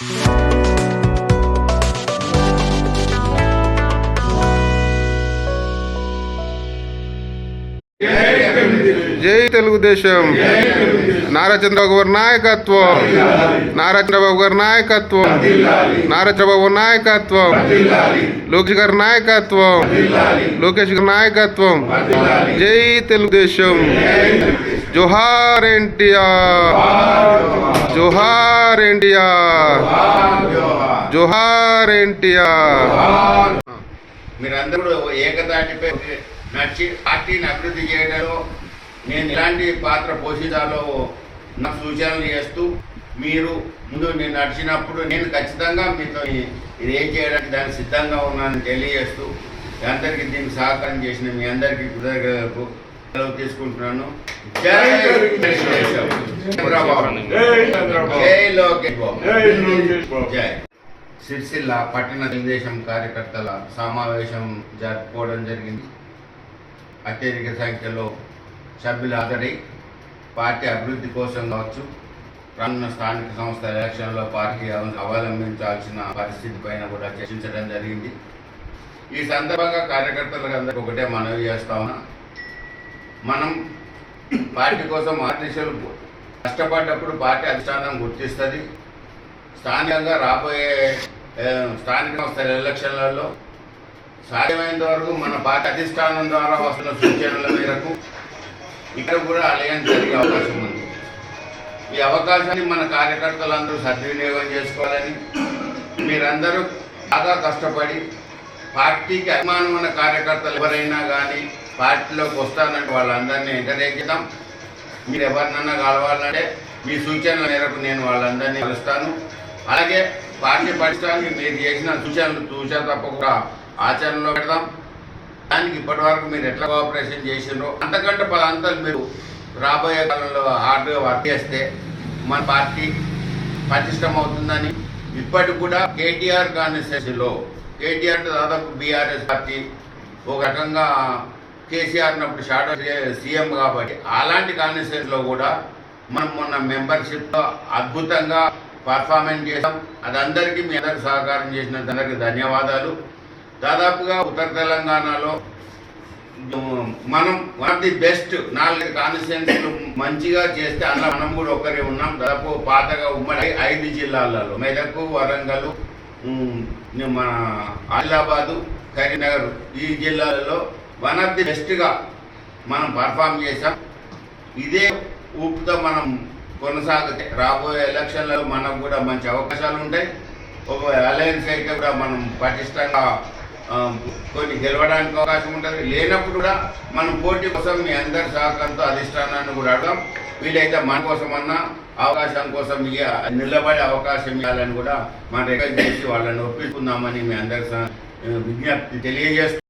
జై తెలుగుదేశం. నారా చంద్రబాబు గారి నాయకత్వం, నారా చంద్రబాబు గారి నాయకత్వం, నారా చంద్రబాబు నాయకత్వం, లోకేష్ గారి నాయకత్వం, లోకేష్ గారి నాయకత్వం. జై తెలుగుదేశం. జోహార్ ఎన్టీఆర్, జోహార్ ఎన్టీఆర్, జోహార్ ఎన్టీఆర్. మీరందరూ ఏకతాటిపై నడిచి పార్టీని అభివృద్ధి చేయడంలో నేను ఎలాంటి పాత్ర పోషించాలో నా సూచనలు చేస్తూ మీరు ముందు నేను నడిచినప్పుడు నేను ఖచ్చితంగా మీతో ఇది ఏం చేయడానికి దానికి సిద్ధంగా ఉన్నానని తెలియజేస్తూ అందరికీ దీనికి సహకారం చేసిన మీ అందరికీ కృతజ్ఞతలు సెలవు తీసుకుంటున్నాను. జై చంద్రబాబు, జై లోకేష్ బాబు, జై. సిరిసిల్ల పట్టణ తెలుగుదేశం కార్యకర్తల సమావేశం జరుపుకోవడం జరిగింది. అత్యధిక సంఖ్యలో సభ్యులు హాజరై పార్టీ అభివృద్ధి కోసం కావచ్చు, రానున్న స్థానిక సంస్థల ఎలక్షన్లో పార్టీ అవలంబించాల్సిన పరిస్థితి పైన కూడా చర్చించడం జరిగింది. ఈ సందర్భంగా కార్యకర్తలకు అందరికీ ఒకటే మనవి చేస్తా ఉన్నా, మనం పార్టీ కోసం ఆర్టీసీలు కష్టపడ్డప్పుడు పార్టీ అధిష్టానం గుర్తిస్తుంది. స్థానికంగా రాబోయే స్థానిక సంస్థల ఎలక్షన్లలో సాధ్యమైనంత వరకు మన పార్టీ అధిష్టానం ద్వారా వస్తున్న సూచనల మేరకు ఇక్కడ కూడా అలయన్స్ జరిగే అవకాశం ఉంది. ఈ అవకాశాన్ని మన కార్యకర్తలందరూ సద్వినియోగం చేసుకోవాలని, మీరందరూ బాగా కష్టపడి పార్టీకి అభిమానం ఉన్న కార్యకర్తలు ఎవరైనా కానీ పార్టీలోకి వస్తానంటే వాళ్ళందరినీ ఎంకరేజ్ చేద్దాం. మీరు ఎవరినన్నా కలవాలంటే మీ సూచనల మేరకు నేను వాళ్ళందరినీ కలుస్తాను. అలాగే పార్టీ పటిష్టానికి మీరు చేసిన సూచనలు తూచా తప్పకుండా ఆచరణలో పెడదాం. దానికి ఇప్పటి వరకు మీరు ఎట్లా కోఆపరేషన్ చేసినారో అంతకంటే పదంతలు మీరు రాబోయే కాలంలో హార్డ్గా వర్క్ చేస్తే మన పార్టీ పటిష్టం అవుతుందని, ఇప్పటికి కూడా కేటీఆర్ కాన్స్టిట్యూన్సీలో కేటీఆర్ దాదాపు బీఆర్ఎస్ పార్టీ ఒక రకంగా కేసీఆర్ ఉన్నప్పుడు షాడో సీఎం కాబట్టి అలాంటి కాన్స్టిట్యూన్సీలో కూడా మనం మొన్న మెంబర్షిప్తో అద్భుతంగా పర్ఫార్మెన్స్ చేసాం. అది అందరికీ మీ అందరికి సహకారం చేసిన అందరికీ ధన్యవాదాలు. దాదాపుగా ఉత్తర తెలంగాణలో మనం వన్ ఆఫ్ ది బెస్ట్ 4 కాన్స్టిట్యున్సీలు మంచిగా చేస్తే అందులో మనం కూడా ఒకరే ఉన్నాం. దాదాపు పాతగా ఉమ్మడి 5 జిల్లాలలో మెదక్, వరంగల్, మన ఆదిలాబాదు, కరీంనగర్ ఈ జిల్లాలలో వన్ ఆఫ్ ది బెస్ట్గా మనం పర్ఫామ్ చేసాం. ఇదే ఊపుతో మనం కొనసాగితే రాబోయే ఎలక్షన్లలో మనకు కూడా మంచి అవకాశాలు ఉంటాయి. ఒక అలయన్స్ అయితే కూడా మనం పటిష్టంగా కొన్ని గెలవడానికి అవకాశం ఉంటుంది. లేనప్పుడు కూడా మనం పోటీ కోసం మీ అందరి సహకారంతో అధిష్టానాన్ని కూడా అడగాం. వీలైతే మన కోసమన్నా అవకాశం కోసం నిలబడే అవకాశం ఇవ్వాలని కూడా మనం రిక్వెస్ట్ చేసి వాళ్ళని ఒప్పించుకుందామని మీ అందరి విజ్ఞప్తి తెలియజేస్తాం.